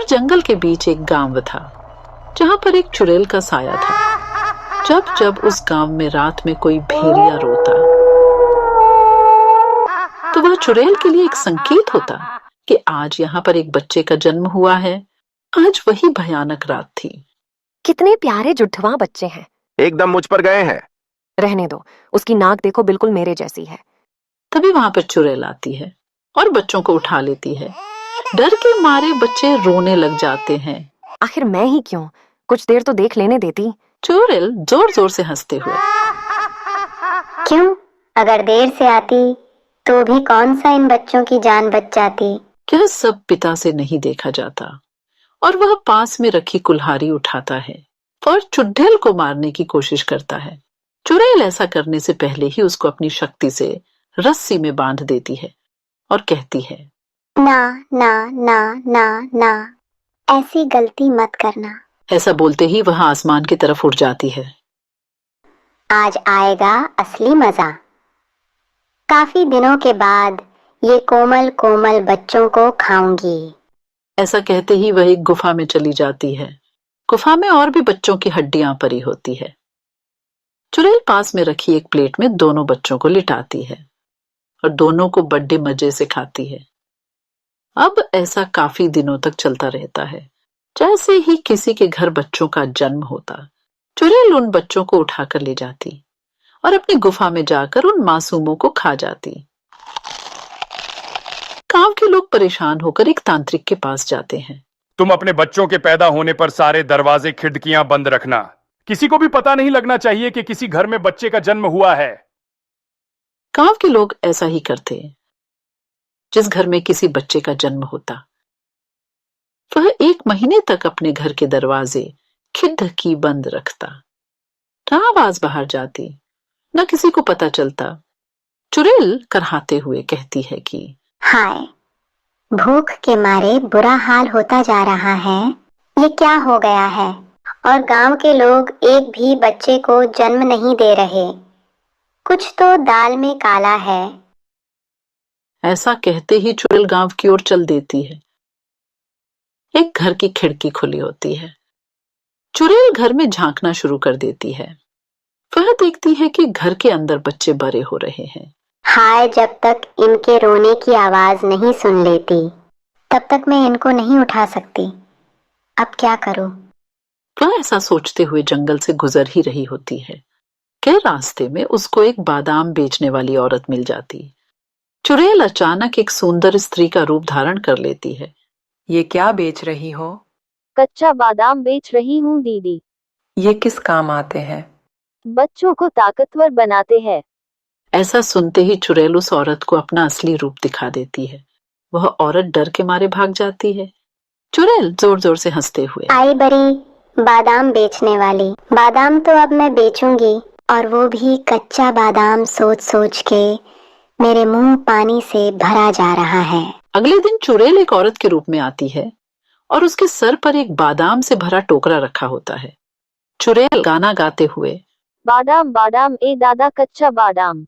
और जंगल के बीच एक गांव था जहां पर एक चुड़ैल का साया था। जब जब उस गांव में रात में कोई भेड़िया रोता तो वह चुड़ैल के लिए एक संकेत होता कि आज यहाँ पर एक बच्चे का जन्म हुआ है। आज वही भयानक रात थी। कितने प्यारे जुड़वा बच्चे हैं। एकदम मुझ पर गए हैं। रहने दो, उसकी नाक देखो बिल्कुल मेरे जैसी है। तभी वहां पर चुड़ैल आती है और बच्चों को उठा लेती है। डर के मारे बच्चे रोने लग जाते हैं। आखिर मैं ही क्यों, कुछ देर तो देख लेने देती। चुड़ैल जोर जोर से हंसते हुए, क्यों, अगर देर से आती तो भी कौन सा इन बच्चों की जान बच जाती। यह सब पिता से नहीं देखा जाता और वह पास में रखी कुल्हाड़ी उठाता है और चुड़ैल को मारने की कोशिश करता है। चुड़ैल ऐसा करने से पहले ही उसको अपनी शक्ति से रस्सी में बांध देती है और कहती है, ना ना ना ना ना, ऐसी गलती मत करना। ऐसा बोलते ही वह आसमान की तरफ उड़ जाती है। आज आएगा असली मजा। काफी दिनों के बाद ये कोमल कोमल बच्चों को खाऊंगी। ऐसा कहते ही वह एक गुफा में चली जाती है। गुफा में और भी बच्चों की हड्डियां पड़ी होती है। चुड़ैल पास में रखी एक प्लेट में दोनों बच्चों को लिटाती है और दोनों को बड़े मजे से खाती है। अब ऐसा काफी दिनों तक चलता रहता है। जैसे ही किसी के घर बच्चों का जन्म होता, चुड़ैल उन बच्चों को उठाकर ले जाती और अपनी गुफा में जाकर उन मासूमों को खा जाती। गांव के लोग परेशान होकर एक तांत्रिक के पास जाते हैं। तुम अपने बच्चों के पैदा होने पर सारे दरवाजे खिड़कियां बंद रखना। किसी को भी पता नहीं लगना चाहिए कि किसी घर में बच्चे का जन्म हुआ है। गांव के लोग ऐसा ही करते। जिस घर में किसी बच्चे का जन्म होता, वह 1 महीने तक अपने घर के दरवाजे खिड़की बंद रखता। न आवाज बाहर जाती, न किसी को पता चलता। चुड़ैल करहाते हुए कहती है कि हाय, भूख के मारे बुरा हाल होता जा रहा है। ये क्या हो गया है? और गांव के लोग एक भी बच्चे को जन्म नहीं दे रहे। कुछ तो दाल में काला है। ऐसा कहते ही चुड़ैल गांव की ओर चल देती है। एक घर की खिड़की खुली होती है। चुड़ैल घर में झांकना शुरू कर देती है। वह देखती है कि घर के अंदर बच्चे बड़े हो रहे हैं। हाय, जब तक इनके रोने की आवाज नहीं सुन लेती तब तक मैं इनको नहीं उठा सकती। अब क्या करूं? वह ऐसा सोचते हुए जंगल से गुजर ही रही होती है कि रास्ते में उसको एक बादाम बेचने वाली औरत मिल जाती। चुड़ैल अचानक एक सुंदर स्त्री का रूप धारण कर लेती है। ये क्या बेच रही हो? कच्चा बादाम बेच रही हूँ दीदी। ये किस काम आते हैं? बच्चों को ताकतवर बनाते हैं। ऐसा सुनते ही चुड़ैल उस औरत को अपना असली रूप दिखा देती है। वह औरत डर के मारे भाग जाती है। चुड़ैल जोर जोर से हंसते हुए, आई बड़ी बादाम बेचने वाली, बादाम तो अब मैं बेचूंगी, और वो भी कच्चा बादाम। सोच सोच के मेरे मुंह पानी से भरा जा रहा है। अगले दिन चुड़ैल एक औरत के रूप में आती है और उसके सर पर एक बादाम से भरा टोकरा रखा होता है। चुड़ैल गाना गाते हुए, बादाम बादाम ए दादा कच्चा बादाम।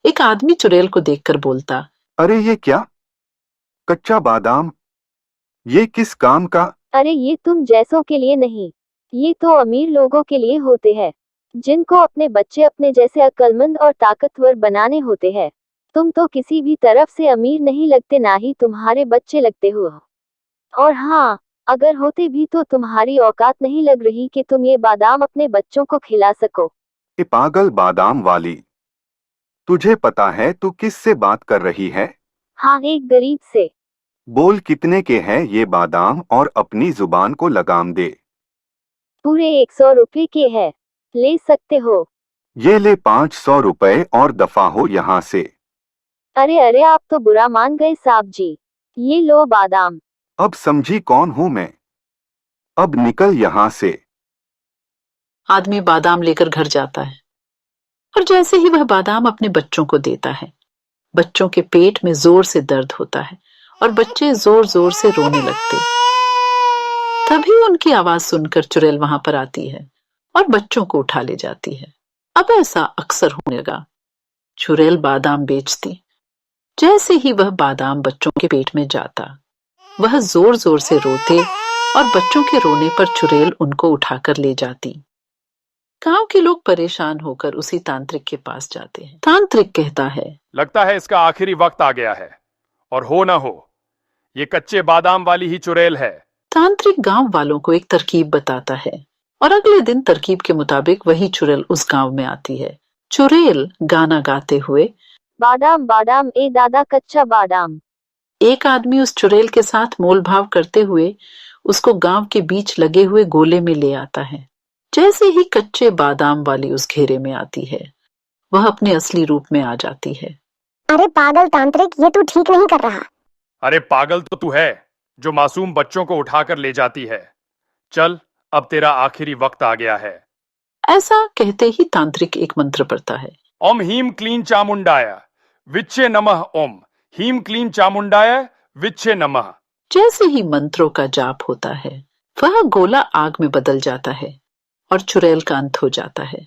एक आदमी चुड़ैल को देखकर बोलता, अरे ये क्या, कच्चा बादाम? ये किस काम का? अरे ये तुम जैसों के लिए नहीं, ये तो अमीर लोगों के लिए होते हैं, जिनको अपने बच्चे अपने जैसे अक्लमंद और ताकतवर बनाने होते हैं। तुम तो किसी भी तरफ से अमीर नहीं लगते, ना ही तुम्हारे बच्चे लगते हो। और हाँ, अगर होते भी तो तुम्हारी औकात नहीं लग रही कि तुम ये बादाम अपने बच्चों को खिला सको। ये पागल बादाम वाली, तुझे पता है तू किस से बात कर रही है? हाँ, एक गरीब से। बोल कितने के हैं ये बादाम और अपनी जुबान को लगाम दे। पूरे 100 रुपए के है, ले सकते हो। ये ले 500 रुपए और दफा हो यहाँ से। अरे अरे, आप तो बुरा मान गए साहब जी। ये लो बादाम। अब समझी कौन हूँ मैं? अब निकल यहाँ से। आदमी बादाम लेकर घर जाता है और जैसे ही वह बादाम अपने बच्चों को देता है, बच्चों के पेट में जोर से दर्द होता है और बच्चे जोर जोर से रोने लगते। तभी उनकी आवाज सुनकर चुड़ैल वहां पर आती है और बच्चों को उठा ले जाती है। अब ऐसा अक्सर होने लगा। चुड़ैल बादाम बेचती। जैसे ही वह बादाम बच्चों के पेट में जाता, वह जोर जोर से रोते और बच्चों के रोने पर चुड़ैल उनको उठाकर ले जाती। गांव के लोग परेशान होकर उसी तांत्रिक के पास जाते हैं। तांत्रिक कहता है, लगता है इसका आखिरी वक्त आ गया है, और हो ना हो ये कच्चे बादाम वाली ही चुड़ैल है। तांत्रिक गांव वालों को एक तरकीब बताता है और अगले दिन तरकीब के मुताबिक वही चुड़ैल उस गांव में आती है। चुड़ैल गाना गाते हुए, बादाम बादाम ए दादा कच्चा बादाम। एक आदमी उस चुड़ैल के साथ मोल भाव करते हुए उसको गांव के बीच लगे हुए गोले में ले आता है। जैसे ही कच्चे बादाम वाली उस घेरे में आती है, वह अपने असली रूप में आ जाती है। अरे पागल तांत्रिक, ये तू ठीक नहीं कर रहा। अरे पागल तो तू है जो मासूम बच्चों को उठाकर ले जाती है। चल, अब तेरा आखिरी वक्त आ गया है। ऐसा कहते ही तांत्रिक एक मंत्र पढ़ता है। ओम हीम क्लीन चामुंडाय विच्चे नमः। ओम हीम क्लीन चामुंडाय विच्चे नमः। जैसे ही मंत्रों का जाप होता है, वह गोला आग में बदल जाता है और चुड़ैल का अंत हो जाता है।